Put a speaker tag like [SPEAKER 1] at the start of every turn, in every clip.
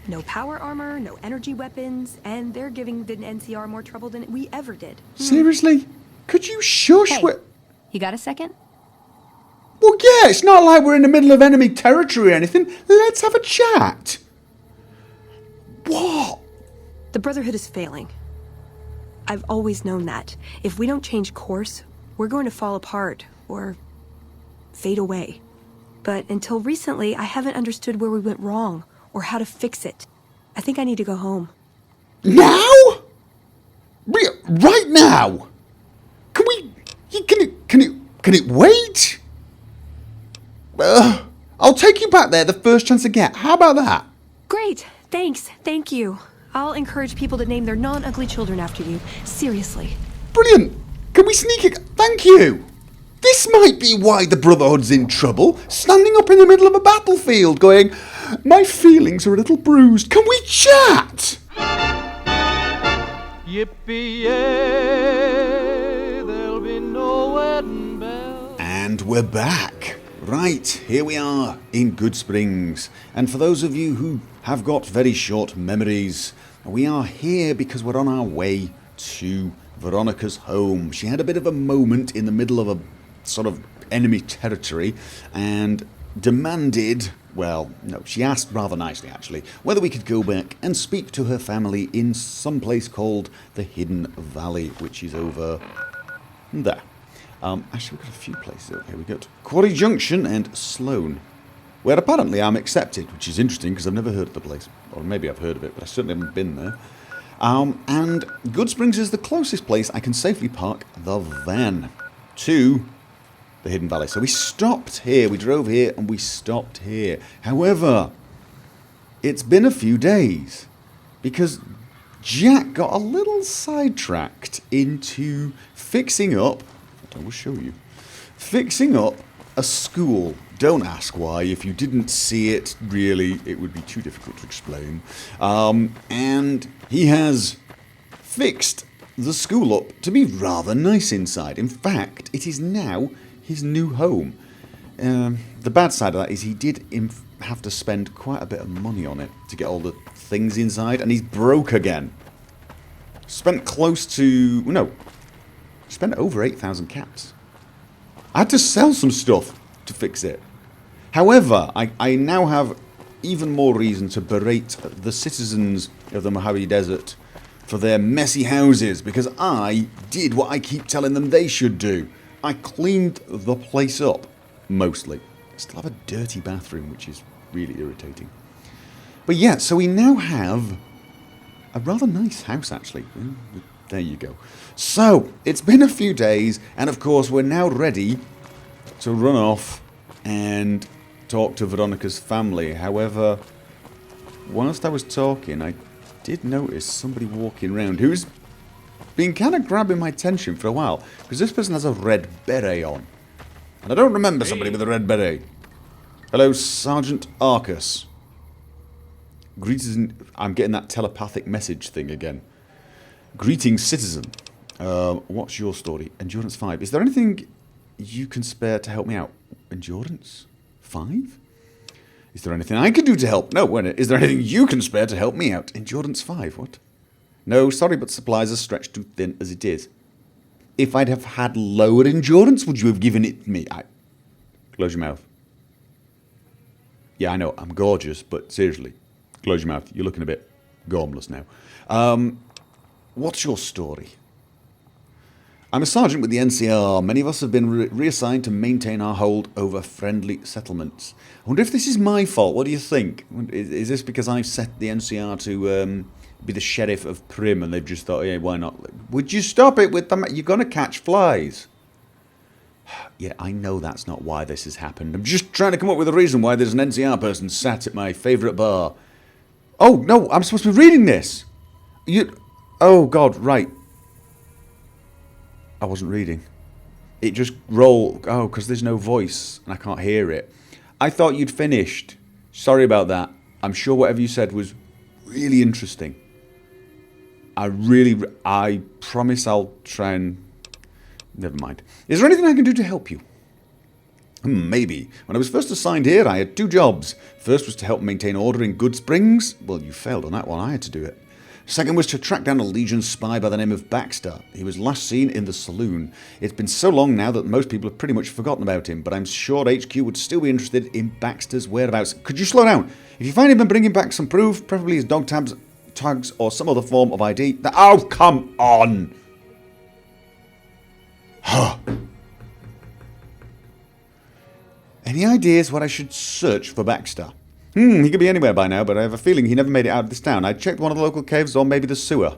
[SPEAKER 1] No power armor, no energy weapons, and they're giving the NCR more trouble than we ever did.
[SPEAKER 2] Seriously? Could you shush?
[SPEAKER 1] Hey, you got a second?
[SPEAKER 2] Well, yeah, it's not like we're in the middle of enemy territory or anything. Let's have a chat. What?
[SPEAKER 1] The Brotherhood is failing. I've always known that. If we don't change course, we're going to fall apart, or fade away. But until recently, I haven't understood where we went wrong, or how to fix it. I think I need to go home.
[SPEAKER 2] Now? Right now? Can we... Can it wait? I'll take you back there the first chance I get. How about that?
[SPEAKER 1] Great, thanks, thank you. I'll encourage people to name their non-ugly children after you. Seriously.
[SPEAKER 2] Brilliant. Can we sneak it? Thank you. This might be why the Brotherhood's in trouble. Standing up in the middle of a battlefield going, my feelings are a little bruised. Can we chat?
[SPEAKER 3] Yippee-yay, there'll be no wedding bells.
[SPEAKER 2] And we're back. Right, here we are in Goodsprings. And for those of you who have got very short memories, we are here because we're on our way to Veronica's home. She had a bit of a moment in the middle of a sort of enemy territory and demanded, well, no, she asked rather nicely actually, whether we could go back and speak to her family in some place called the Hidden Valley, which is over there. Actually, we've got a few places over here. We've got Quarry Junction and Sloan, where apparently I'm accepted, which is interesting because I've never heard of the place. Or maybe I've heard of it, but I certainly haven't been there. And Goodsprings is the closest place I can safely park the van to the Hidden Valley. So we stopped here. We drove here and we stopped here. However, it's been a few days because Jack got a little sidetracked into fixing up... I will show you. Fixing up a school. Don't ask why. If you didn't see it, really, it would be too difficult to explain. And he has fixed the school up to be rather nice inside. In fact, it is now his new home. The bad side of that is he did have to spend quite a bit of money on it to get all the things inside, and he's broke again. Spent close to... no. Spent over 8,000 caps. I had to sell some stuff to fix it. However, I now have even more reason to berate the citizens of the Mojave Desert for their messy houses, because I did what I keep telling them they should do. I cleaned the place up, mostly. I still have a dirty bathroom, which is really irritating. But yeah, so we now have a rather nice house, actually. There you go. So, it's been a few days, and of course we're now ready to run off and talk to Veronica's family. However, whilst I was talking, I did notice somebody walking around who's been kind of grabbing my attention for a while, because this person has a red beret on. And I don't remember somebody with a red beret. Hello, Sergeant Arcus. Greetings. I'm getting that telepathic message thing again. Greetings, citizen. What's your story? Endurance 5. Is there anything you can spare to help me out? Endurance 5? Is there anything I can do to help? No, wait a minute. Is there anything you can spare to help me out? Endurance 5, what? No, sorry, but supplies are stretched too thin as it is. If I'd have had lower endurance, would you have given it me? Close your mouth. Yeah, I know, I'm gorgeous, but seriously, close your mouth. You're looking a bit gormless now. What's your story? I'm a sergeant with the NCR. Many of us have been reassigned to maintain our hold over friendly settlements. I wonder if this is my fault. What do you think? Is this because I've set the NCR to be the sheriff of Prim and they've just thought, yeah, why not? Would you stop it with them? You're going to catch flies. Yeah, I know that's not why this has happened. I'm just trying to come up with a reason why there's an NCR person sat at my favourite bar. Oh, no, I'm supposed to be reading this. Oh, God, right. I wasn't reading. It just rolled. Oh, because there's no voice and I can't hear it. I thought you'd finished. Sorry about that. I'm sure whatever you said was really interesting. I promise I'll try and... Never mind. Is there anything I can do to help you? Maybe. When I was first assigned here, I had 2 jobs. First was to help maintain order in Goodsprings. Well, you failed on that one. I had to do it. Second was to track down a Legion spy by the name of Baxter. He was last seen in the saloon. It's been so long now that most people have pretty much forgotten about him, but I'm sure HQ would still be interested in Baxter's whereabouts. Could you slow down? If you find him and bring him back some proof, preferably his dog tags or some other form of ID. Oh, come on! Huh. Any ideas what I should search for Baxter? He could be anywhere by now, but I have a feeling he never made it out of this town. I checked one of the local caves or maybe the sewer.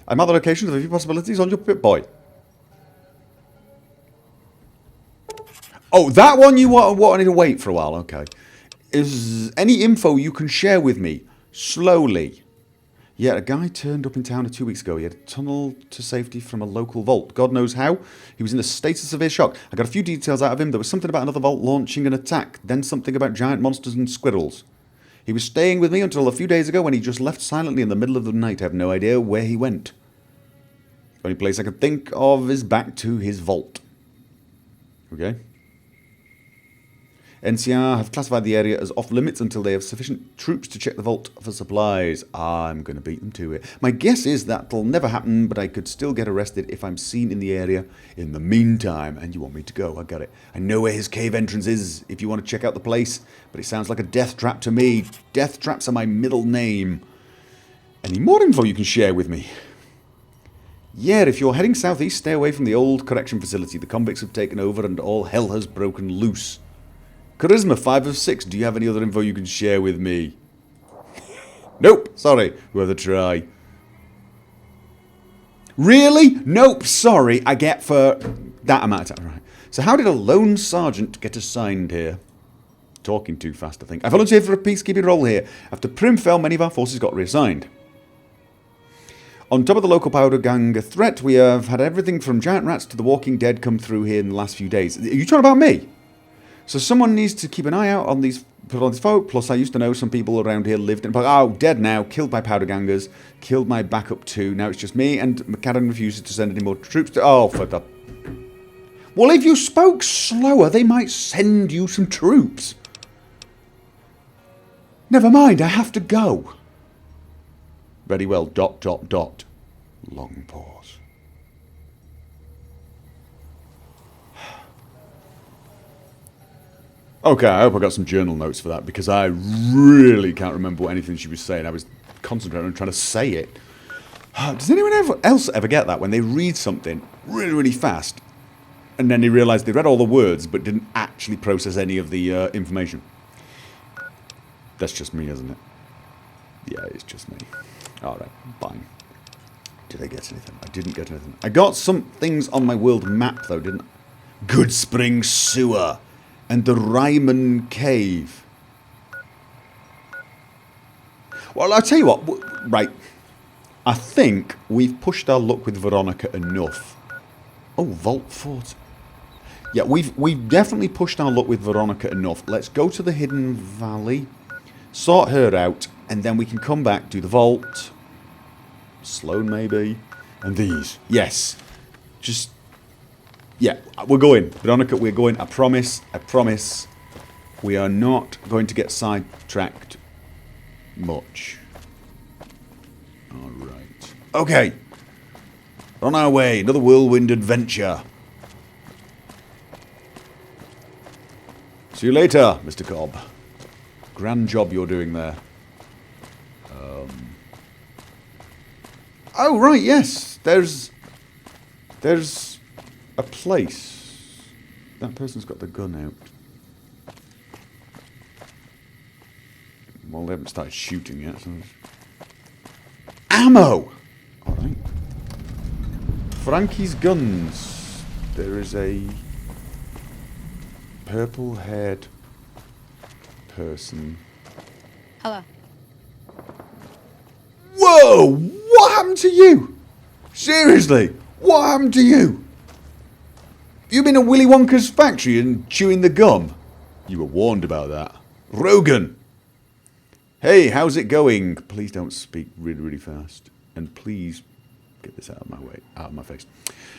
[SPEAKER 2] I marked the locations of a few possibilities on your Pip-Boy. Oh, that one you wanted to wait for a while, okay. Is any info you can share with me? Slowly. Yeah, a guy turned up in town 2 weeks ago. He had a tunnel to safety from a local vault. God knows how. He was in a state of severe shock. I got a few details out of him. There was something about another vault launching an attack. Then something about giant monsters and squirrels. He was staying with me until a few days ago when he just left silently in the middle of the night. I have no idea where he went. The only place I can think of is back to his vault. Okay. NCR have classified the area as off-limits until they have sufficient troops to check the vault for supplies. I'm going to beat them to it. My guess is that'll never happen, but I could still get arrested if I'm seen in the area in the meantime. And you want me to go? I got it. I know where his cave entrance is if you want to check out the place, but it sounds like a death trap to me. Death traps are my middle name. Any more info you can share with me? Yeah, if you're heading southeast, stay away from the old correction facility. The convicts have taken over and all hell has broken loose. Charisma 5 of 6. Do you have any other info you can share with me? Nope. Sorry. Worth a try. Really? Nope. Sorry. I get for that amount of time. Right. So how did a lone sergeant get assigned here? Talking too fast, I think. I volunteered for a peacekeeping role here. After Prim fell, many of our forces got reassigned. On top of the local powder gang threat, we have had everything from giant rats to the Walking Dead come through here in the last few days. Are you talking about me? So someone needs to keep an eye out on these folk. Plus, I used to know some people around here lived in... Oh, dead now. Killed by powder gangers. Killed my backup too. Now it's just me, and McCadden refuses to send any more troops to... Oh, for the... Well, if you spoke slower, they might send you some troops. Never mind, I have to go. Very well, ... Long pause. Okay, I hope I got some journal notes for that, because I really can't remember what anything she was saying. I was concentrating on trying to say it. Does anyone else ever get that, when they read something really, really fast, and then they realise they read all the words, but didn't actually process any of the information? That's just me, isn't it? Yeah, it's just me. Alright, fine. Did I get anything? I didn't get anything. I got some things on my world map, though, didn't I? Goodsprings Sewer. And the Ryman Cave. Well, I'll tell you what. Right. I think we've pushed our luck with Veronica enough. Oh, Vault Fort. Yeah, we've definitely pushed our luck with Veronica enough. Let's go to the Hidden Valley. Sort her out. And then we can come back, do the vault. Sloan, maybe. And these. Yes. Just... Yeah, we're going. Veronica, we're going. I promise. I promise. We are not going to get sidetracked much. Alright. Okay. On our way. Another whirlwind adventure. See you later, Mr. Cobb. Grand job you're doing there. Oh, right, yes. There's a place. That person's got the gun out. Well, they haven't started shooting yet, so... Ammo! Alright. Frankie's guns. There is a... purple-haired... person.
[SPEAKER 4] Hello.
[SPEAKER 2] Whoa! What happened to you? Seriously? What happened to you? You been in Willy Wonka's factory and chewing the gum? You were warned about that. Rogan! Hey, how's it going? Please don't speak really, really fast. And please Get this out of my way, out of my face.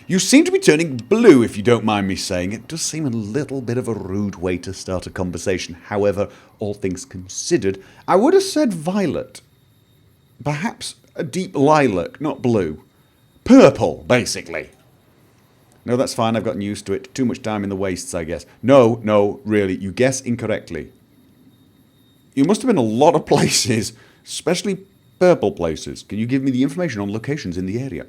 [SPEAKER 2] You seem to be turning blue, if you don't mind me saying. It does seem a little bit of a rude way to start a conversation. However, all things considered, I would have said violet. Perhaps a deep lilac, not blue. Purple, basically. No, that's fine. I've gotten used to it. Too much time in the wastes, I guess. No, really. You guess incorrectly. You must have been a lot of places, especially purple places. Can you give me the information on locations in the area?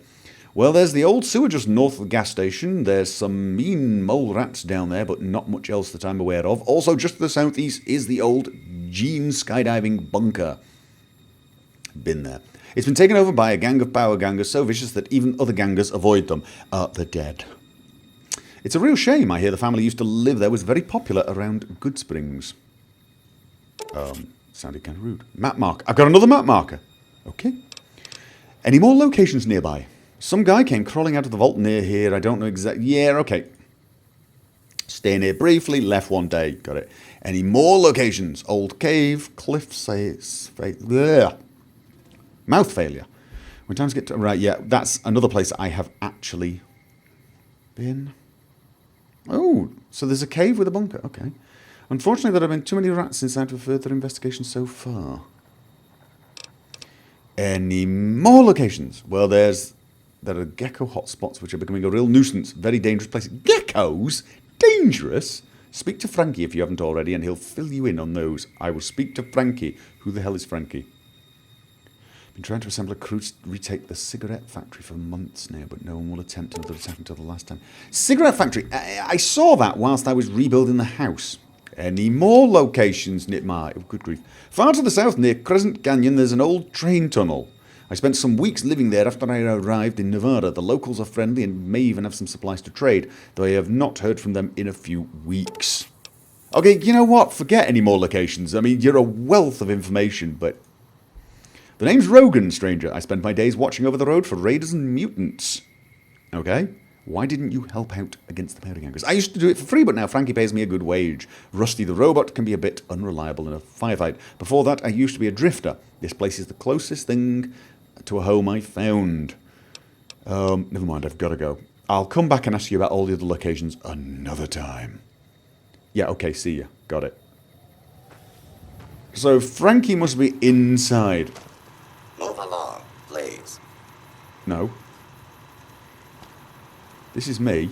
[SPEAKER 2] Well, there's the old sewer just north of the gas station. There's some mean mole rats down there, but not much else that I'm aware of. Also, just to the southeast is the old Gene skydiving bunker. Been there. It's been taken over by a gang of power gangers so vicious that even other gangers avoid them. They're dead. It's a real shame. I hear the family used to live there, was very popular around Goodsprings. Sounded kind of rude. Map marker. I've got another map marker. Okay. Any more locations nearby? Some guy came crawling out of the vault near here. I don't know exactly. Yeah, okay. Staying here briefly. Left one day. Got it. Any more locations? Old cave. Cliff says. Mouth failure. When times get to... Right, yeah. That's another place I have actually been. Oh, so there's a cave with a bunker. Okay. Unfortunately, there have been too many rats inside for further investigation so far. Any more locations? Well, there are gecko hotspots which are becoming a real nuisance. Very dangerous places. Geckos? Dangerous? Speak to Frankie if you haven't already, and he'll fill you in on those. I will speak to Frankie. Who the hell is Frankie? Been trying to assemble a crew to retake the cigarette factory for months now, but no one will attempt another attack until the last time. Cigarette factory? I saw that whilst I was rebuilding the house. Any more locations near my... Oh, good grief. Far to the south, near Crescent Canyon, there's an old train tunnel. I spent some weeks living there after I arrived in Nevada. The locals are friendly and may even have some supplies to trade, though I have not heard from them in a few weeks. Okay, you know what? Forget any more locations. I mean, you're a wealth of information, but... The name's Rogan, stranger. I spend my days watching over the road for raiders and mutants. Okay? Why didn't you help out against the powder gangers? I used to do it for free, but now Frankie pays me a good wage. Rusty the robot can be a bit unreliable in a firefight. Before that, I used to be a drifter. This place is the closest thing to a home I found. Never mind, I've got to go. I'll come back and ask you about all the other locations another time. Yeah, okay, see ya. Got it. So Frankie must be inside.
[SPEAKER 4] Move along, please.
[SPEAKER 2] No. This is me.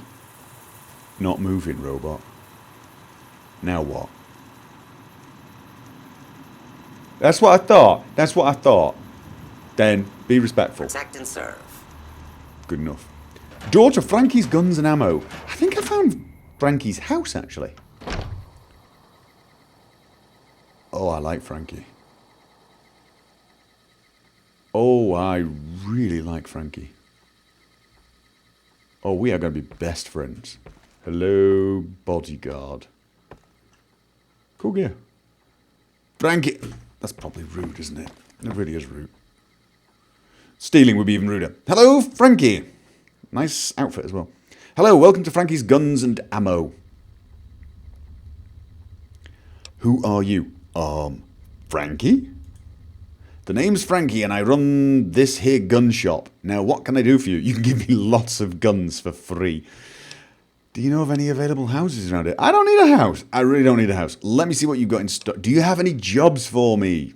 [SPEAKER 2] Not moving, robot. Now what? That's what I thought. That's what I thought. Then, be respectful.
[SPEAKER 4] Protect and serve.
[SPEAKER 2] Good enough. Door to Frankie's Guns and Ammo. I think I found Frankie's house, actually. Oh, I like Frankie. Oh, I really like Frankie. Oh, we are going to be best friends. Hello, bodyguard. Cool gear. Frankie. That's probably rude, isn't it? It really is rude. Stealing would be even ruder. Hello, Frankie. Nice outfit as well. Hello, welcome to Frankie's Guns and Ammo. Who are you? Frankie? The name's Frankie and I run this here gun shop. Now, what can I do for you? You can give me lots of guns for free. Do you know of any available houses around here? I don't need a house. I really don't need a house. Let me see what you've got in stock. Do you have any jobs for me?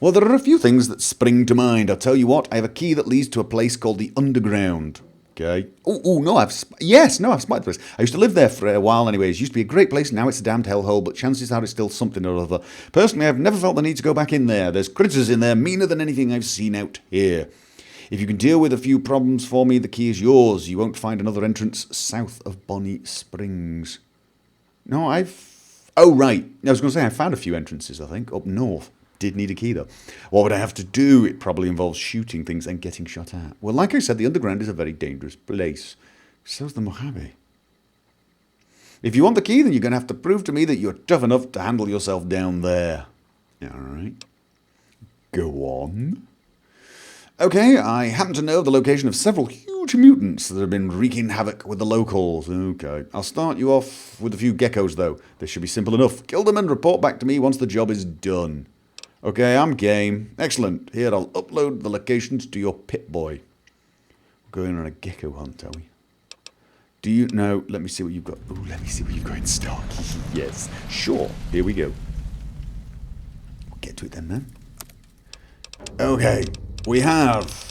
[SPEAKER 2] Well, there are a few things that spring to mind. I'll tell you what, I have a key that leads to a place called the Underground. Okay. Oh, no, I've spotted the place. I used to live there for a while anyways. It used to be a great place. Now it's a damned hellhole, but chances are it's still something or other. Personally, I've never felt the need to go back in there. There's critters in there meaner than anything I've seen out here. If you can deal with a few problems for me, the key is yours. You won't find another entrance south of Bonnie Springs. No, Oh, right. I was going to say I found a few entrances, I think, up north. Did need a key, though. What would I have to do? It probably involves shooting things and getting shot at. Well, like I said, the Underground is a very dangerous place. So's the Mojave. If you want the key, then you're going to have to prove to me that you're tough enough to handle yourself down there. All right. Go on. Okay, I happen to know the location of several huge mutants that have been wreaking havoc with the locals. Okay, I'll start you off with a few geckos, though. This should be simple enough. Kill them and report back to me once the job is done. Okay, I'm game. Excellent. Here, I'll upload the locations to your Pip-Boy. Going on a gecko hunt, are we? Do you know? Let me see what you've got. Ooh, let me see what you've got in stock. Yes, sure. Here we go. We'll get to it then, man. Okay, we have...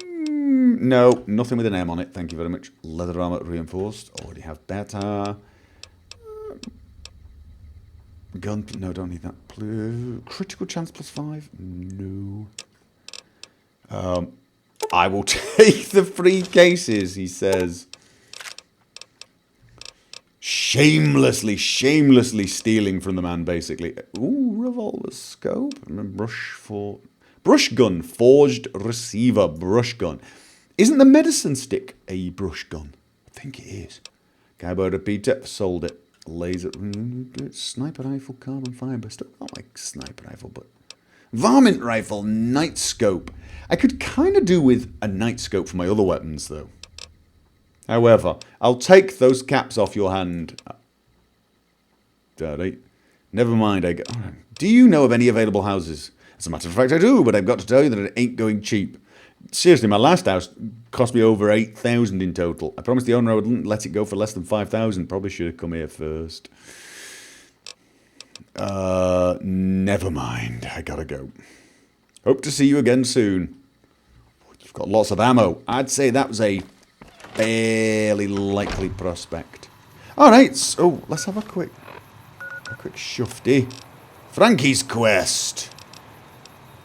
[SPEAKER 2] No, nothing with an M on it. Thank you very much. Leather armor reinforced. Already have better. Gun. No, don't need that. Critical chance +5. No. I will take the free cases, he says. Shamelessly stealing from the man, basically. Ooh, revolver scope. Brush gun. Forged receiver brush gun. Isn't the medicine stick a brush gun? I think it is. Cowboy Repeater. Sold it. Laser. Sniper rifle. Carbon fiber. Still not like sniper rifle, but... Varmint rifle. Night scope. I could kind of do with a night scope for my other weapons, though. However, I'll take those caps off your hand. Alright. Never mind. Do you know of any available houses? As a matter of fact, I do, but I've got to tell you that it ain't going cheap. Seriously, my last house cost me over 8,000 in total. I promised the owner I wouldn't let it go for less than 5,000. Probably should have come here first. Never mind. I gotta go. Hope to see you again soon. You've got lots of ammo. I'd say that was a fairly likely prospect. Alright, so let's have a quick shufty. Frankie's quest.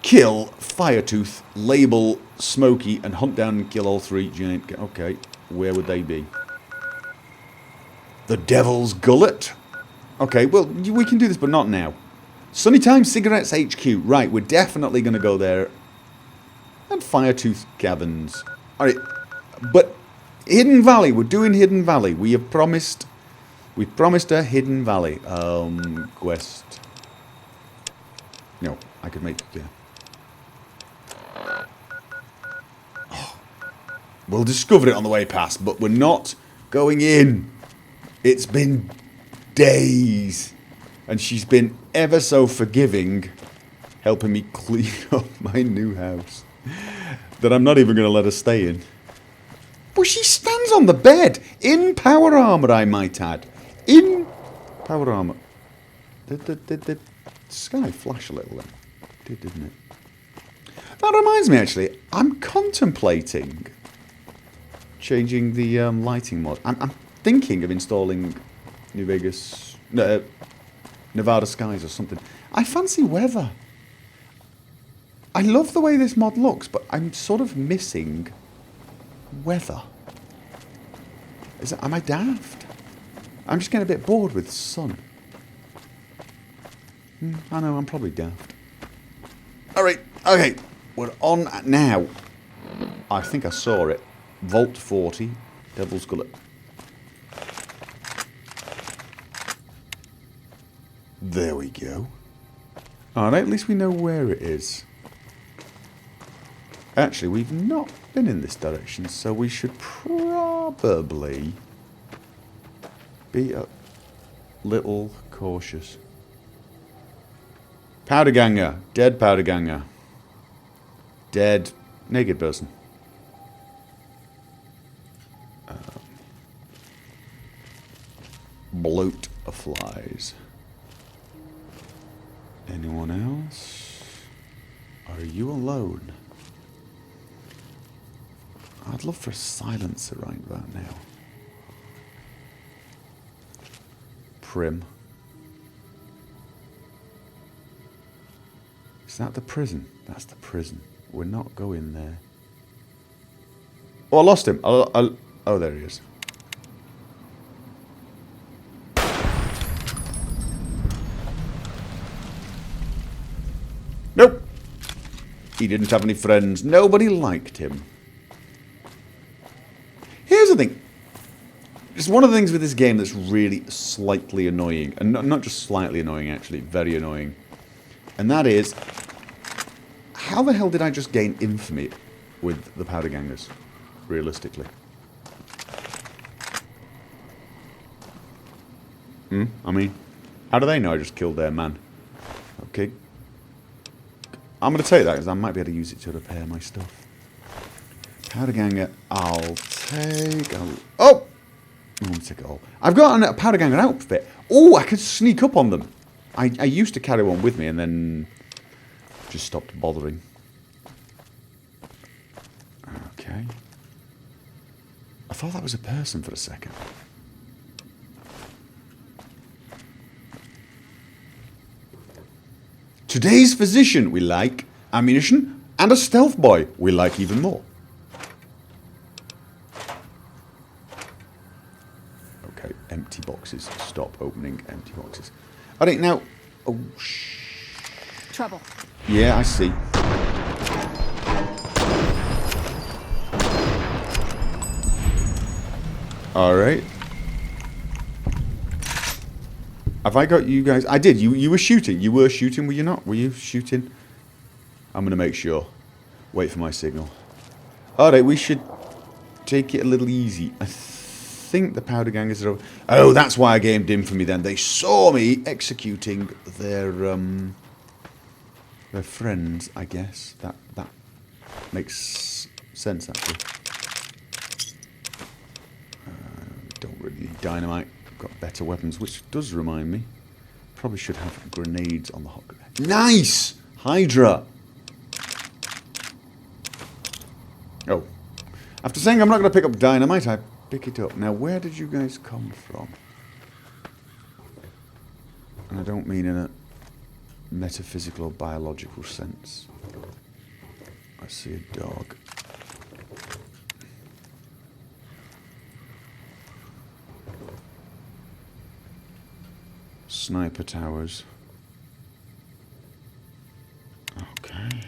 [SPEAKER 2] Kill Firetooth, Label Smokey, and hunt down and kill all 3 giant... Okay, where would they be? The Devil's Gullet? Okay, well, we can do this, but not now. Sunnytime Cigarettes HQ. Right, we're definitely going to go there. And Firetooth Caverns. Alright, but Hidden Valley. We're doing Hidden Valley. We promised a Hidden Valley quest. No, I could make... Yeah. We'll discover it on the way past, but we're not going in. It's been days. And she's been ever so forgiving, helping me clean up my new house. That I'm not even going to let her stay in. But she stands on the bed. In power armor, I might add. In power armor. Did the sky flash a little then? Didn't it? That reminds me, actually. I'm contemplating changing the lighting mod. I'm thinking of installing New Vegas... Nevada skies or something. I fancy weather. I love the way this mod looks, but I'm sort of missing weather. Am I daft? I'm just getting a bit bored with sun. I know, I'm probably daft. Alright, okay. We're on now. I think I saw it. Vault 40. Devil's Gullet. There we go. Alright, at least we know where it is. Actually, we've not been in this direction, so we should probably be a little cautious. Powder ganger. Dead powder ganger. Dead naked person. Bloat of flies. Anyone else? Are you alone? I'd love for a silencer right about now. Prim. Is that the prison? That's the prison. We're not going there. Oh, I lost him. Oh, there he is. Nope. He didn't have any friends. Nobody liked him. Here's the thing. It's one of the things with this game that's really slightly annoying. And not just slightly annoying, actually. Very annoying. And that is... How the hell did I just gain infamy with the powder gangers? Realistically. I mean... How do they know I just killed their man? Okay. I'm going to take that because I might be able to use it to repair my stuff. Powder ganger, I'll take a... Oh! I'll take it all. I've got a powder ganger outfit. Oh, I could sneak up on them. I used to carry one with me and then just stopped bothering. Okay. I thought that was a person for a second. Today's physician we like. Ammunition and a stealth boy we like even more. Okay, empty boxes. Stop opening empty boxes. Alright, now... Oh,
[SPEAKER 1] Trouble.
[SPEAKER 2] yeah, I see. Alright. Have I got you guys? I did. You were shooting. You were shooting, were you not? Were you shooting? I'm going to make sure. Wait for my signal. Alright, we should take it a little easy. I think the powder gangers are over. Oh, that's why a game dimmed for me then. They saw me executing their friends, I guess. That makes sense, actually. Don't really need dynamite. Got better weapons, which does remind me. Probably should have grenades on the hot grenade. Nice! Hydra! Oh. After saying I'm not going to pick up dynamite, I pick it up. Now, where did you guys come from? And I don't mean in a metaphysical or biological sense. I see a dog. Sniper towers. Okay.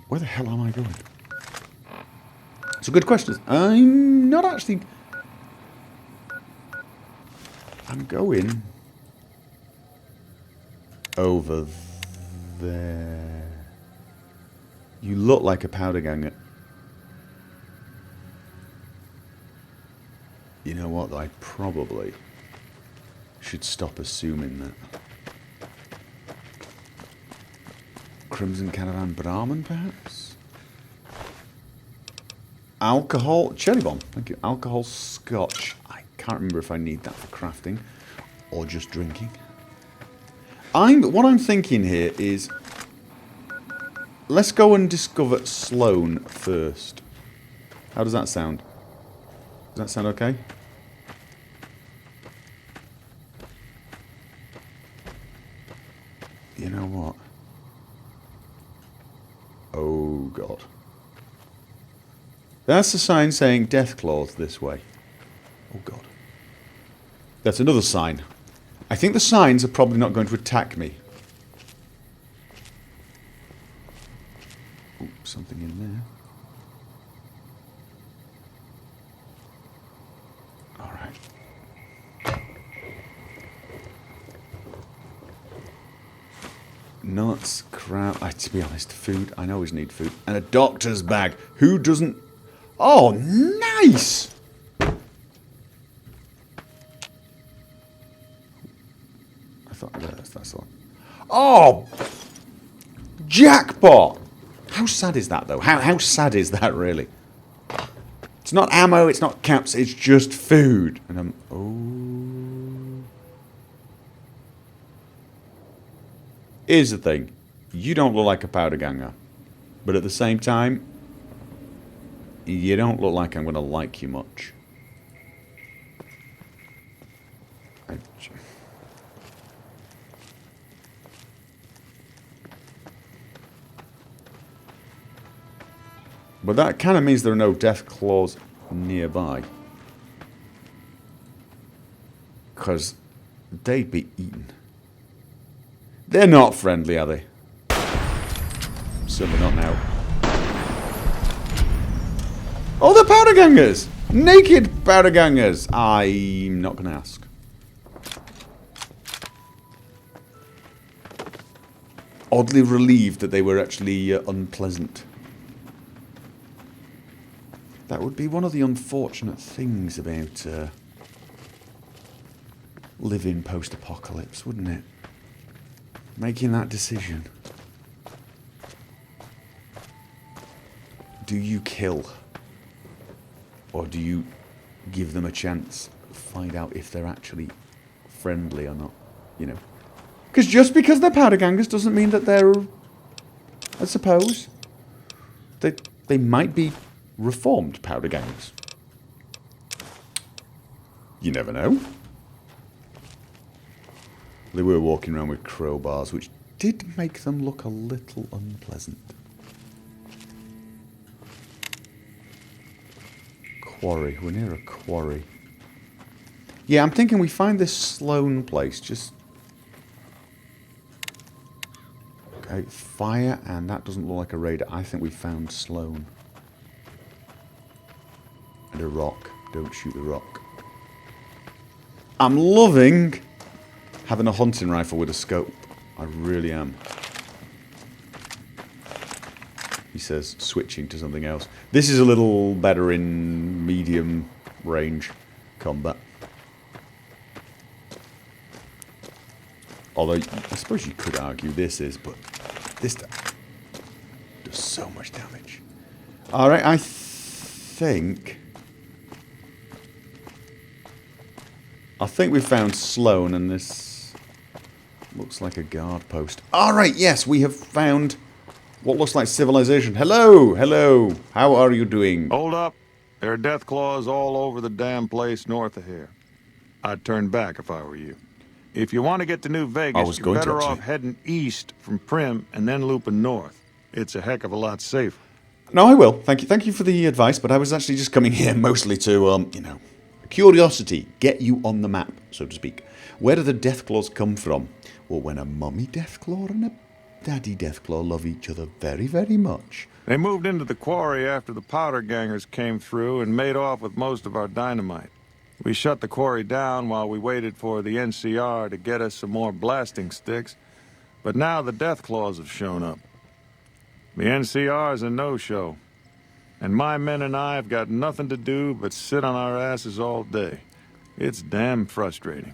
[SPEAKER 2] Where the hell am I going? It's a good question. I'm not actually... I'm going... over there. You look like a powder ganger. You know what? I probably should stop assuming that. Crimson Caravan Brahman, perhaps? Alcohol. Cherry bomb. Thank you. Alcohol scotch. I can't remember if I need that for crafting or just drinking. What I'm thinking here is, let's go and discover Sloan first. How does that sound? Does that sound okay? You know what? Oh, God. That's a sign saying death claws this way. Oh, God. That's another sign. I think the signs are probably not going to attack me. Ooh, something in there. Nuts, crap. To be honest, food. I always need food. And a doctor's bag. Who doesn't... Oh, nice! I thought that's all. Oh! Jackpot! How sad is that, though? How sad is that, really? It's not ammo, it's not caps, it's just food. And I'm... Oh... Here's the thing. You don't look like a powder ganger. But at the same time, you don't look like I'm going to like you much. But that kind of means there are no death claws nearby. Because they'd be eaten. They're not friendly, are they? Certainly not now. Oh, they're powder gangers! Naked powder gangers! I'm not going to ask. Oddly relieved that they were actually unpleasant. That would be one of the unfortunate things about living post-apocalypse, wouldn't it? Making that decision. Do you kill? Or do you give them a chance, find out if they're actually friendly or not? You know. Because just because they're powder gangers doesn't mean that they're, I suppose, they might be reformed powder gangers. You never know. They were walking around with crowbars, which did make them look a little unpleasant. Quarry. We're near a quarry. Yeah, I'm thinking we find this Sloan place. Just... Okay, fire, and that doesn't look like a raider. I think we found Sloan. And a rock. Don't shoot the rock. I'm loving having a hunting rifle with a scope. I really am. He says switching to something else. This is a little better in medium range combat. Although, I suppose you could argue this is, but this does so much damage. Alright, I think we found Sloan, and this looks like a guard post. Alright, yes, we have found what looks like civilization. Hello, hello. How are you doing?
[SPEAKER 5] Hold up. There are death claws all over the damn place north of here. I'd turn back if I were you. If you want to get to New Vegas, you're better off heading east from Prim and then looping north. It's a heck of a lot safer.
[SPEAKER 2] No, I will. Thank you for the advice, but I was actually just coming here mostly to, you know, curiosity. Get you on the map, so to speak. Where do the Deathclaws come from? Well, when a mummy Deathclaw and a daddy Deathclaw love each other very, very much.
[SPEAKER 5] They moved into the quarry after the powder gangers came through and made off with most of our dynamite. We shut the quarry down while we waited for the NCR to get us some more blasting sticks, but now the Deathclaws have shown up. The NCR's a no-show, and my men and I have got nothing to do but sit on our asses all day. It's damn frustrating.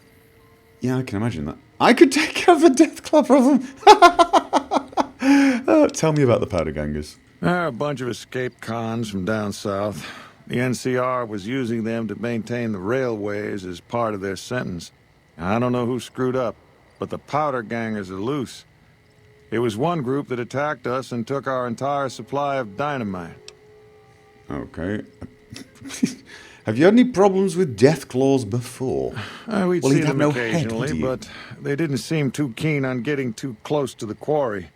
[SPEAKER 2] Yeah, I can imagine that. I could take care of the Deathclaw problem. Tell me about the powder gangers.
[SPEAKER 5] They're a bunch of escaped cons from down south. The NCR was using them to maintain the railways as part of their sentence. I don't know who screwed up, but the powder gangers are loose. It was one group that attacked us and took our entire supply of dynamite.
[SPEAKER 2] Okay. Have you had any problems with Deathclaws before?
[SPEAKER 5] We'd see them occasionally, but they didn't seem too keen on getting too close to the quarry.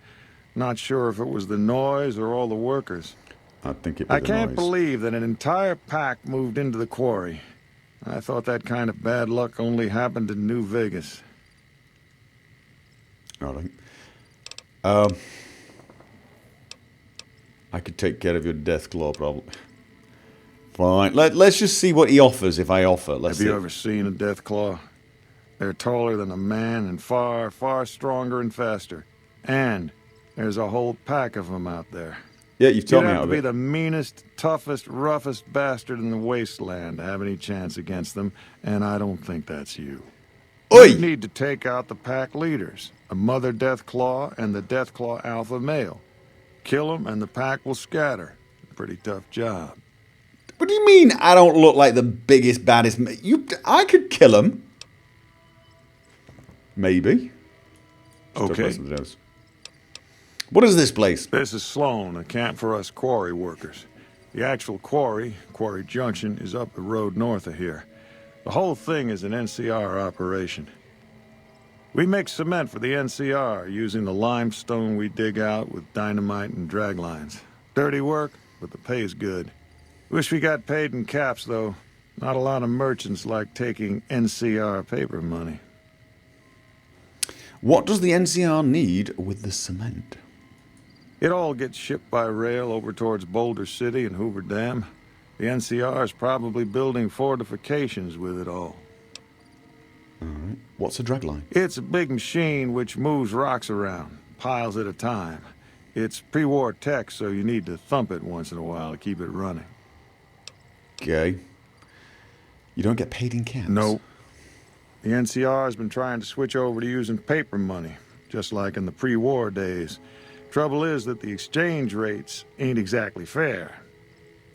[SPEAKER 5] Not sure if it was the noise or all the workers.
[SPEAKER 2] I think it was
[SPEAKER 5] I can't believe that an entire pack moved into the quarry. I thought that kind of bad luck only happened in New Vegas.
[SPEAKER 2] All right. I could take care of your Deathclaw problem. Fine. Let's just see what he offers if I offer.
[SPEAKER 5] Have you ever seen a Deathclaw? They're taller than a man and far, far stronger and faster. And there's a whole pack of them out there.
[SPEAKER 2] Yeah, you've told me
[SPEAKER 5] You'd
[SPEAKER 2] how
[SPEAKER 5] have to be the meanest, toughest, roughest bastard in the wasteland to have any chance against them, and I don't think that's you.
[SPEAKER 2] Oi!
[SPEAKER 5] You need to take out the pack leaders, a mother Deathclaw and the Deathclaw alpha male. Kill them and the pack will scatter. Pretty tough job.
[SPEAKER 2] What do you mean I don't look like the biggest, baddest... I could kill him. Maybe.
[SPEAKER 5] Okay.
[SPEAKER 2] What is this place?
[SPEAKER 5] This is Sloan, a camp for us quarry workers. The actual quarry, Quarry Junction, is up the road north of here. The whole thing is an NCR operation. We make cement for the NCR using the limestone we dig out with dynamite and drag lines. Dirty work, but the pay's good. Wish we got paid in caps, though. Not a lot of merchants like taking NCR paper money.
[SPEAKER 2] What does the NCR need with the cement?
[SPEAKER 5] It all gets shipped by rail over towards Boulder City and Hoover Dam. The NCR is probably building fortifications with it all.
[SPEAKER 2] Alright. What's a dragline?
[SPEAKER 5] It's a big machine which moves rocks around, piles at a time. It's pre-war tech, so you need to thump it once in a while to keep it running.
[SPEAKER 2] Okay. You don't get paid in caps?
[SPEAKER 5] Nope. The NCR has been trying to switch over to using paper money, just like in the pre-war days. Trouble is that the exchange rates ain't exactly fair.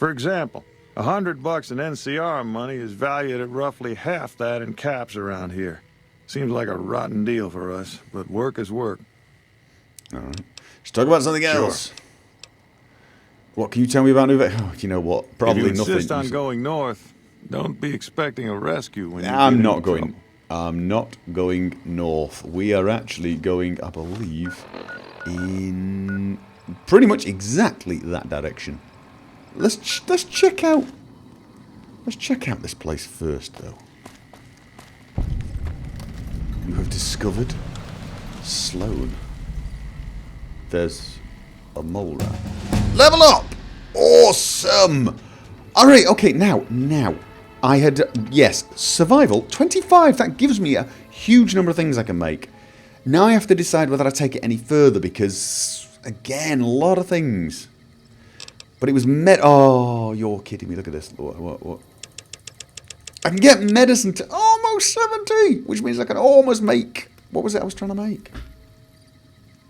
[SPEAKER 5] For example, $100 in NCR money is valued at roughly half that in caps around here. Seems like a rotten deal for us, but work is work.
[SPEAKER 2] All right. Let's talk about something else. What can you tell me about New Vegas? Oh, you know what? Probably
[SPEAKER 5] if you
[SPEAKER 2] nothing.
[SPEAKER 5] insist on going north, don't be expecting a rescue when you
[SPEAKER 2] I'm
[SPEAKER 5] get
[SPEAKER 2] not
[SPEAKER 5] into
[SPEAKER 2] going.
[SPEAKER 5] trouble.
[SPEAKER 2] I'm not going north. We are actually going, I believe, in pretty much exactly that direction. Let's check out. Let's check out this place first, though. You have discovered Sloan. There's a mole rat. Level up! Awesome! Alright, okay, now, I had, yes, survival, 25, that gives me a huge number of things I can make. Now I have to decide whether I take it any further because, again, a lot of things. But it was oh, you're kidding me, look at this. What? I can get medicine to almost 70, which means I can almost make, what was it I was trying to make?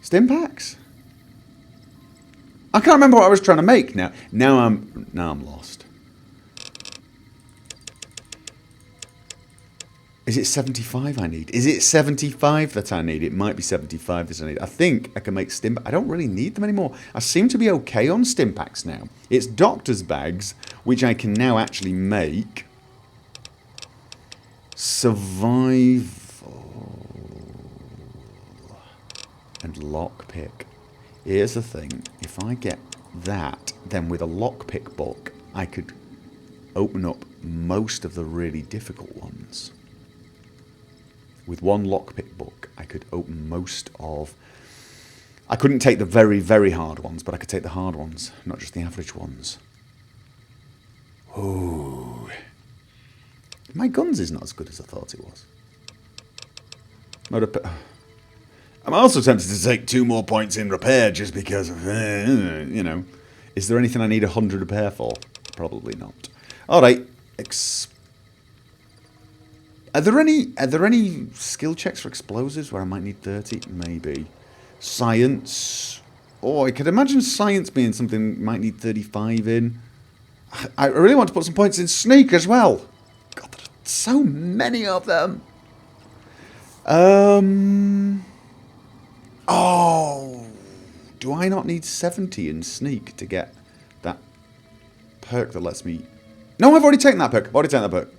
[SPEAKER 2] Stim packs? I can't remember what I was trying to make now. Now I'm lost. Is it 75 I need? Is it 75 that I need? It might be 75 that I need. I think I can make stim. I don't really need them anymore. I seem to be okay on stim packs now. It's doctor's bags, which I can now actually make. Survival and lockpick. Here's the thing. If I get that, then with a lockpick book, I could open up most of the really difficult ones. With one lockpick book, I could open most of... I couldn't take the very, very hard ones, but I could take the hard ones, not just the average ones. Ooh. My guns is not as good as I thought it was. I'm also tempted to take 2 more points in repair just because of, you know. Is there anything I need 100 repair for? Probably not. Alright. Are there any skill checks for explosives where I might need 30? Maybe. Science. Oh, I could imagine science being something I might need 35 in. I really want to put some points in sneak as well. God, there are so many of them. Oh, do I not need 70 in sneak to get that perk that lets me... No, I've already taken that perk.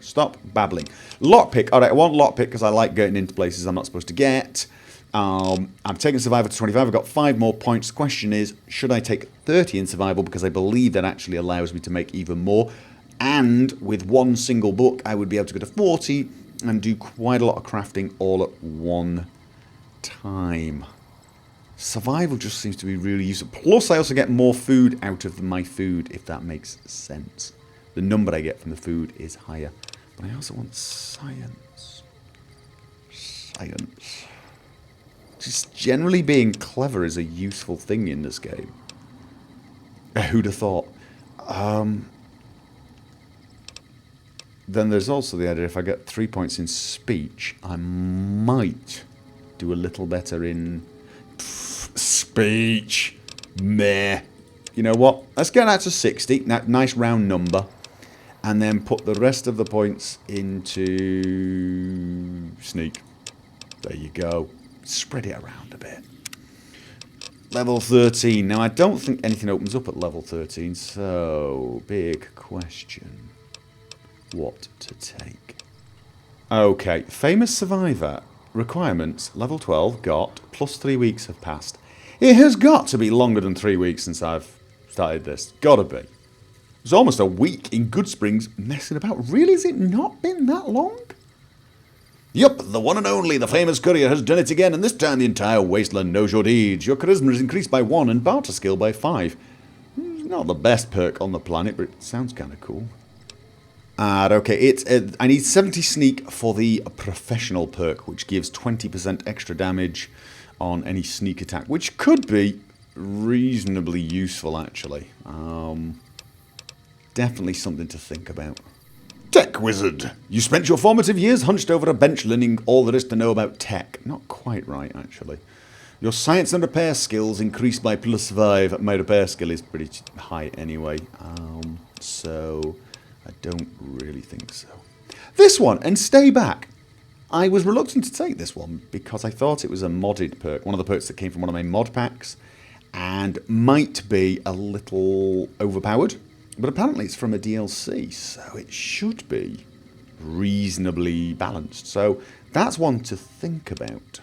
[SPEAKER 2] Stop babbling. Lockpick. Alright, I want lockpick because I like getting into places I'm not supposed to get. I'm taking survival to 25. I've got 5 more points. The question is, should I take 30 in survival because I believe that actually allows me to make even more. And with one single book, I would be able to go to 40 and do quite a lot of crafting all at one time. Survival just seems to be really useful. Plus, I also get more food out of my food, if that makes sense. The number I get from the food is higher. But I also want science. Science. Just generally being clever is a useful thing in this game. Who'd have thought? Then there's also the idea if I get 3 points in speech, I might do a little better in... Speech. Meh. You know what? Let's get that to 60. Nice round number. And then put the rest of the points into sneak. There you go. Spread it around a bit. Level 13. Now, I don't think anything opens up at level 13, so big question. What to take? Okay, famous survivor. Requirements, level 12, got, plus 3 weeks have passed. It has got to be longer than 3 weeks since I've started this. Gotta be. It was almost a week in Goodsprings messing about. Really, has it not been that long? Yup, the one and only, the famous courier has done it again, and this time the entire wasteland knows your deeds. Your charisma is increased by 1 and barter skill by 5. Not the best perk on the planet, but it sounds kind of cool. Okay, I need 70 sneak for the professional perk, which gives 20% extra damage on any sneak attack, which could be reasonably useful, actually. Definitely something to think about. Tech wizard! You spent your formative years hunched over a bench learning all there is to know about tech. Not quite right, actually. Your science and repair skills increased by +5. My repair skill is pretty high anyway. So I don't really think so. This one, and stay back. I was reluctant to take this one because I thought it was a modded perk. One of the perks that came from one of my mod packs. And might be a little overpowered. But apparently it's from a DLC. So it should be reasonably balanced. So that's one to think about.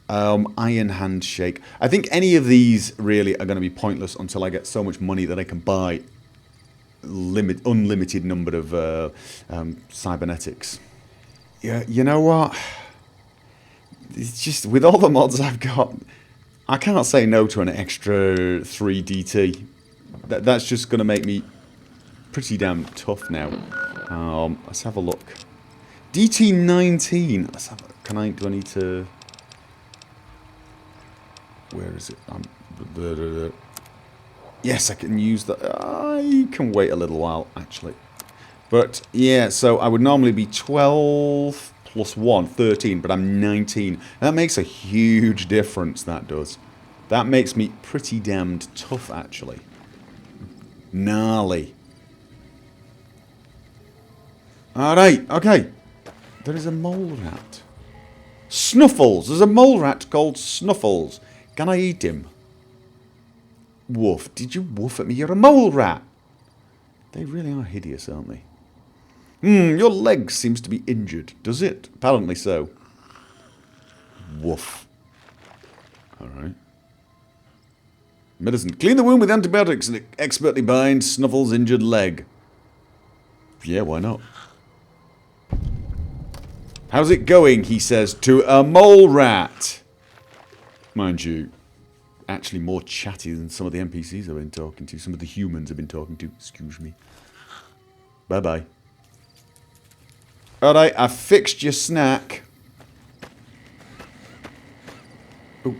[SPEAKER 2] Iron Handshake. I think any of these really are going to be pointless until I get so much money that I can buy unlimited number of cybernetics. Yeah, you know what? It's just, with all the mods I've got, I can't say no to an extra 3DT. That's just going to make me pretty damn tough now. Let's have a look. DT19. Let's have a, do I need to... Where is it? Yes, I can use that. I can wait a little while, actually. But, yeah, so I would normally be 12 plus 1, 13, but I'm 19. That makes a huge difference, that does. That makes me pretty damned tough, actually. Gnarly. Alright, okay. There is a mole rat. Snuffles! There's a mole rat called Snuffles. Can I eat him? Woof. Did you woof at me? You're a mole rat. They really are hideous, aren't they? Your leg seems to be injured. Does it? Apparently so. Woof. Alright. Medicine. Clean the wound with antibiotics and expertly bind Snuffles' injured leg. Yeah, why not? How's it going, he says to a mole rat. Mind you, actually more chatty than some of the NPCs I've been talking to. Some of the humans I've been talking to. Excuse me. Bye-bye. Alright, I fixed your snack. Oh.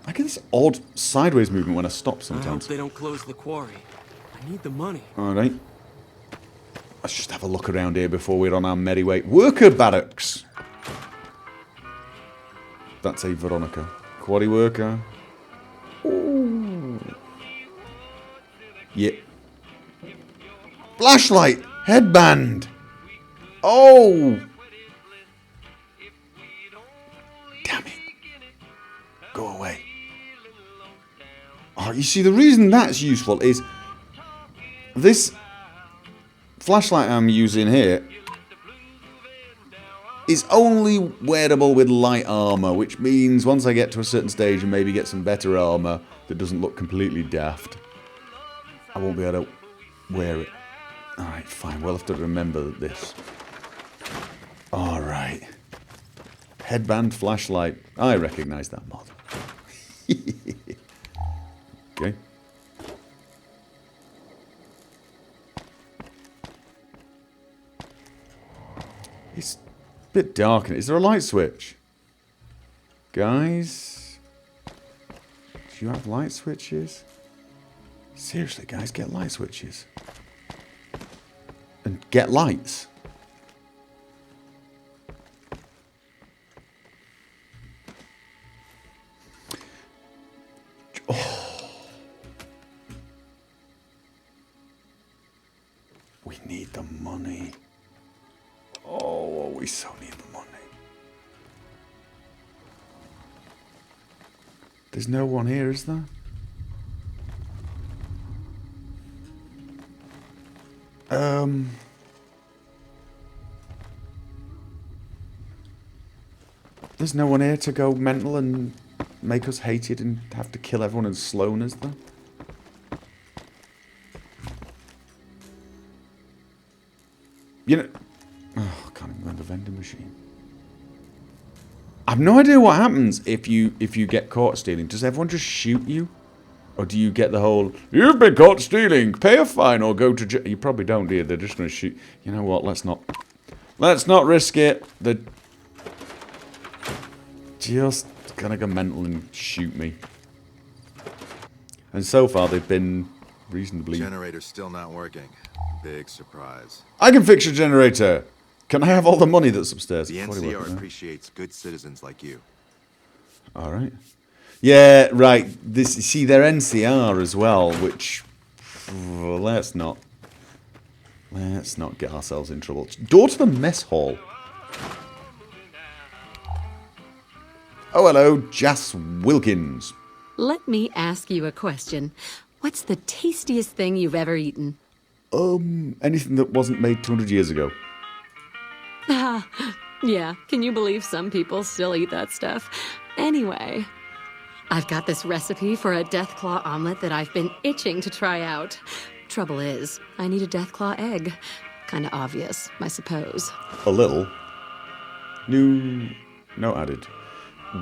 [SPEAKER 2] I get this odd sideways movement when I stop sometimes.
[SPEAKER 6] I hope they don't close the quarry. I need the money.
[SPEAKER 2] Alright. Let's just have a look around here before we're on our merry way. Worker barracks. That's a Veronica. Quarry worker. Ooh. Yeah. Flashlight. Headband. Oh. Damn it. Go away. Oh, you see, the reason that's useful is this flashlight I'm using here is only wearable with light armor, which means once I get to a certain stage and maybe get some better armor that doesn't look completely daft, I won't be able to wear it. Alright, fine. We'll have to remember this. Alright. Headband flashlight. I recognise that mod. Okay. It's a bit dark. Is there a light switch? Guys? Do you have light switches? Seriously, guys, get light switches. And get lights. Oh. We need the money. Oh, we so need the money. There's no one here, is there? There's no one here to go mental and make us hated and have to kill everyone in Sloan, is there? You know... Oh, I can't remember vending machine. I've no idea what happens if you get caught stealing. Does everyone just shoot you? Or do you get the whole, you've been caught stealing, pay a fine or go to jail? You probably don't, do you? They're just going to shoot. You know what, let's not risk it. They're just going to go mental and shoot me. And so far they've been reasonably...
[SPEAKER 7] Generator's still not working. Big surprise.
[SPEAKER 2] I can fix your generator. Can I have all the money that's upstairs?
[SPEAKER 7] The
[SPEAKER 2] What do you want,
[SPEAKER 7] NCR appreciates good citizens like you.
[SPEAKER 2] All right. Yeah, right. This, see, they're NCR as well, which let's not get ourselves in trouble. Door to the mess hall. Oh, hello, Jas Wilkins.
[SPEAKER 8] Let me ask you a question. What's the tastiest thing you've ever eaten?
[SPEAKER 2] Anything that wasn't made 200 years ago.
[SPEAKER 8] Yeah, can you believe some people still eat that stuff? Anyway, I've got this recipe for a Deathclaw omelet that I've been itching to try out. Trouble is, I need a Deathclaw egg. Kinda obvious, I suppose.
[SPEAKER 2] A little. New note added.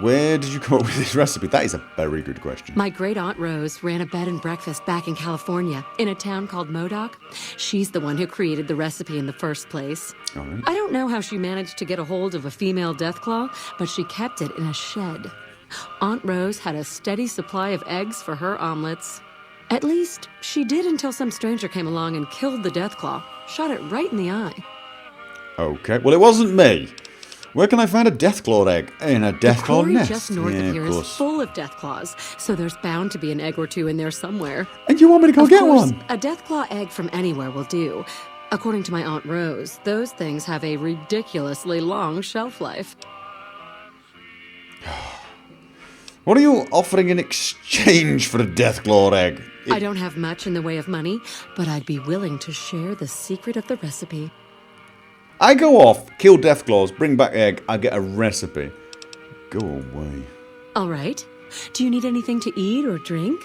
[SPEAKER 2] Where did you come up with this recipe? That is a very good question.
[SPEAKER 8] My great-aunt Rose ran a bed and breakfast back in California, in a town called Modoc. She's the one who created the recipe in the first place.
[SPEAKER 2] All right.
[SPEAKER 8] I don't know how she managed to get a hold of a female Deathclaw, but she kept it in a shed. Aunt Rose had a steady supply of eggs for her omelets. At least, she did until some stranger came along and killed the Deathclaw. Shot it right in the eye.
[SPEAKER 2] Okay, well, it wasn't me. Where can I find a Deathclaw egg? In a
[SPEAKER 8] The
[SPEAKER 2] Deathclaw
[SPEAKER 8] quarry
[SPEAKER 2] nest?
[SPEAKER 8] just north
[SPEAKER 2] Yeah,
[SPEAKER 8] of here is
[SPEAKER 2] course.
[SPEAKER 8] full of Deathclaws, so there's bound to be an egg or two in there somewhere.
[SPEAKER 2] And you want me to go
[SPEAKER 8] Of
[SPEAKER 2] get
[SPEAKER 8] course,
[SPEAKER 2] one?
[SPEAKER 8] a Deathclaw egg from anywhere will do. According to my Aunt Rose, those things have a ridiculously long shelf life.
[SPEAKER 2] What are you offering in exchange for a Deathclaw egg?
[SPEAKER 8] I don't have much in the way of money, but I'd be willing to share the secret of the recipe.
[SPEAKER 2] I go off, kill Deathclaws, bring back egg, I get a recipe. Go away.
[SPEAKER 8] All right. Do you need anything to eat or drink?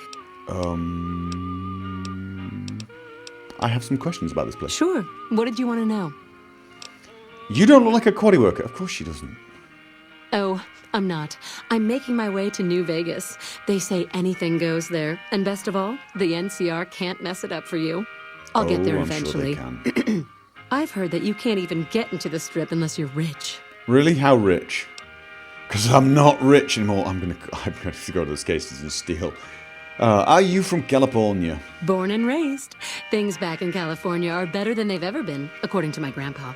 [SPEAKER 2] I have some questions about this place.
[SPEAKER 8] Sure. What did you want to know?
[SPEAKER 2] You don't look like a quarry worker. Of course she doesn't.
[SPEAKER 8] Oh, I'm not. I'm making my way to New Vegas. They say anything goes there. And best of all, the NCR can't mess it up for you. I'll get there
[SPEAKER 2] I'm sure they
[SPEAKER 8] eventually.
[SPEAKER 2] can.
[SPEAKER 8] I've heard that you can't even get into the Strip unless you're rich.
[SPEAKER 2] Really? How rich? Because I'm not rich anymore. I'm gonna have to go to the cases and steal. Are you from California?
[SPEAKER 8] Born and raised. Things back in California are better than they've ever been, according to my grandpa.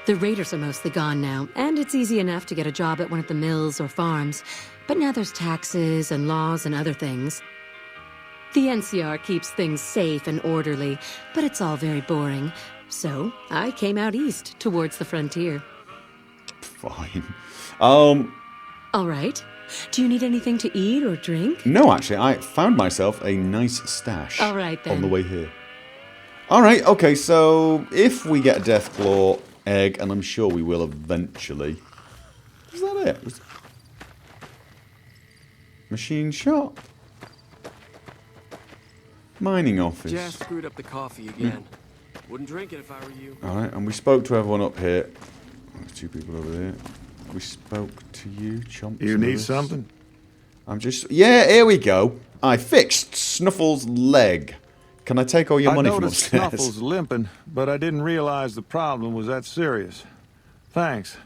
[SPEAKER 8] The raiders are mostly gone now, and it's easy enough to get a job at one of the mills or farms. But now there's taxes and laws and other things. The NCR keeps things safe and orderly, but it's all very boring. So I came out east, towards the frontier.
[SPEAKER 2] Fine.
[SPEAKER 8] All right. Do you need anything to eat or drink?
[SPEAKER 2] No, actually, I found myself a nice stash.
[SPEAKER 8] All right, then.
[SPEAKER 2] On the way here. All right, okay, so if we get a Deathclaw egg, and I'm sure we will eventually. Is that it? Machine shop. Mining office.
[SPEAKER 6] Jas screwed up the coffee again. Wouldn't drink it if I were you.
[SPEAKER 2] Alright, and we spoke to everyone up here. There's two people over there. We spoke to you, Chomps.
[SPEAKER 5] You need something?
[SPEAKER 2] I'm just... Yeah, here we go. I fixed Snuffle's leg. Can I take all your money
[SPEAKER 5] I
[SPEAKER 2] from
[SPEAKER 5] noticed
[SPEAKER 2] upstairs?
[SPEAKER 5] Snuffle's limping, but I didn't realize the problem was that serious. Thanks.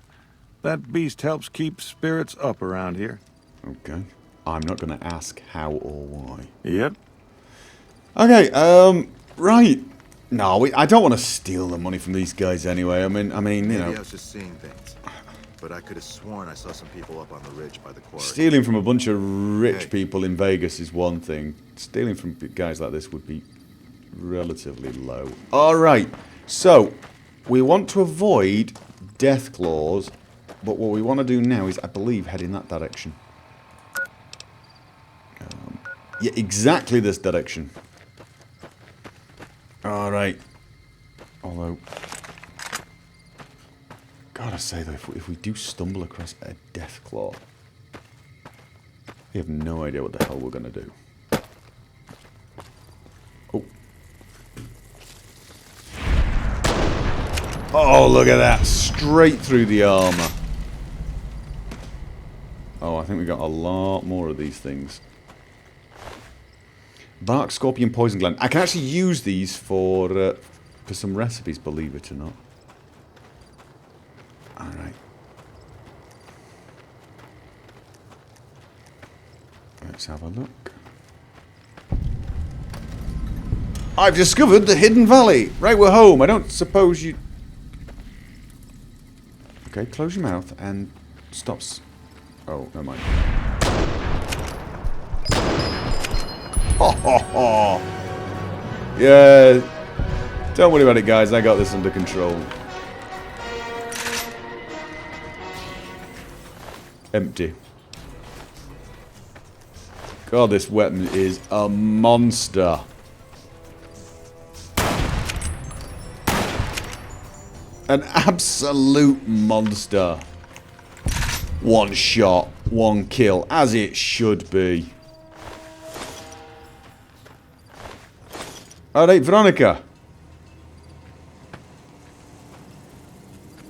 [SPEAKER 5] That beast helps keep spirits up around here.
[SPEAKER 2] Okay. I'm not going to ask how or why.
[SPEAKER 5] Yep.
[SPEAKER 2] Okay, right. No, I don't want to steal the money from these guys anyway. I mean, you
[SPEAKER 7] Maybe
[SPEAKER 2] know...
[SPEAKER 7] I was just seeing things. But I could have sworn I saw some people up on the ridge by the quarry.
[SPEAKER 2] Stealing from a bunch of rich
[SPEAKER 7] Hey.
[SPEAKER 2] people in Vegas is one thing. Stealing from guys like this would be relatively low. Alright, so we want to avoid Deathclaws, but what we want to do now is, I believe, head in that direction. Yeah, exactly this direction. Alright. Although... Gotta say though, if we do stumble across a Deathclaw, we have no idea what the hell we're gonna do. Oh. Oh, look at that. Straight through the armor. Oh, I think we got a lot more of these things. Bark, scorpion, poison gland. I can actually use these for some recipes, believe it or not. Alright. Let's have a look. I've discovered the hidden valley. Right, we're home. I don't suppose you... Okay, close your mouth and stops. Oh, never mind. Ho ho ho! Yeah. Don't worry about it, guys. I got this under control. Empty. God, this weapon is a monster. An absolute monster. One shot, one kill, as it should be. Alright, Veronica.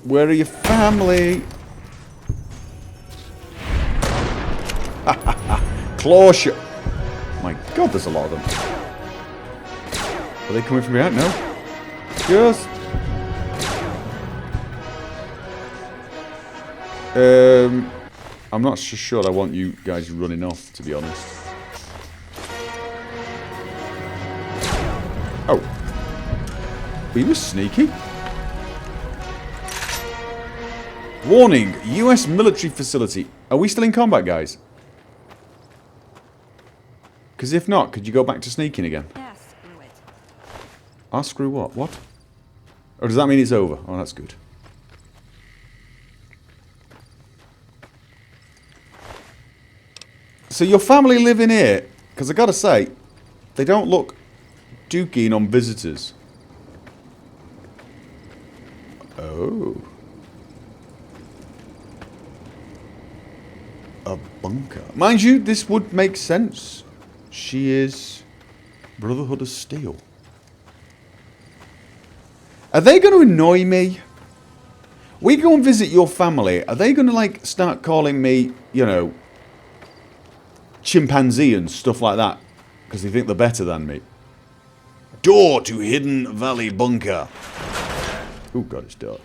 [SPEAKER 2] Where are your family? Claw shot. My God, there's a lot of them. Are they coming from behind? No. Just. I'm not so sure I want you guys running off, to be honest. Oh. He was sneaky. Warning, US military facility. Are we still in combat, guys? Because if not, could you go back to sneaking again?
[SPEAKER 1] Yeah, screw it.
[SPEAKER 2] Ah, screw what? What? Or does that mean it's over? Oh, that's good. So your family live in here? Because I gotta say, they don't look too keen on visitors. Oh. A bunker. Mind you, this would make sense. She is Brotherhood of Steel. Are they going to annoy me? We go and visit your family. Are they going to, like, start calling me, you know, chimpanzee and stuff like that? Because they think they're better than me. Door to Hidden Valley Bunker. Oh, God, it's dark.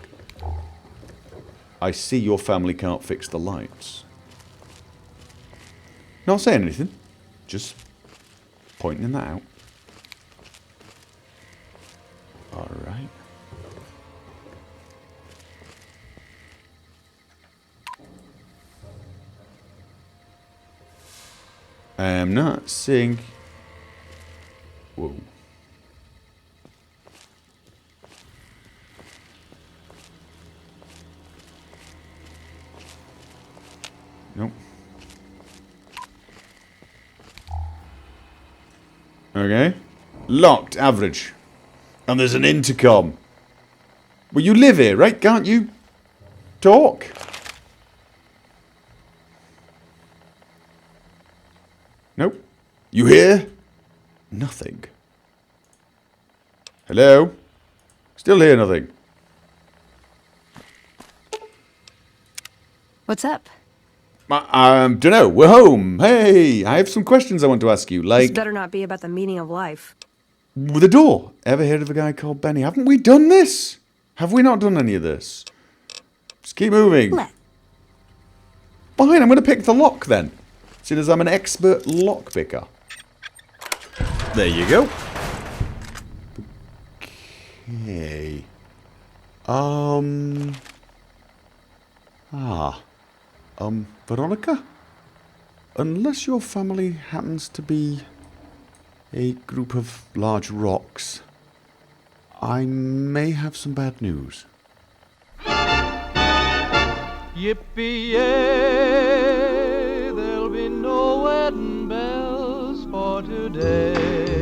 [SPEAKER 2] I see your family can't fix the lights. Not saying anything. Just pointing that out. Alright. I am not seeing... Whoa. Nope. Okay. Locked, average. And there's an intercom. Well, you live here, right? Can't you talk? Nope. You hear? Nothing. Hello? Still hear nothing.
[SPEAKER 1] What's up?
[SPEAKER 2] Dunno. We're home. Hey, I have some questions I want to ask you. Like,
[SPEAKER 1] This better not be about the meaning of life.
[SPEAKER 2] the door. Ever heard of a guy called Benny? Haven't we done this? Have we not done any of this? Just keep moving.
[SPEAKER 1] Let.
[SPEAKER 2] Fine, I'm going to pick the lock then. Seeing as I'm an expert lock picker. There you go. Okay. Veronica? Unless your family happens to be a group of large rocks, I may have some bad news.
[SPEAKER 3] Yippee-yay, there'll be no wedding bells for today.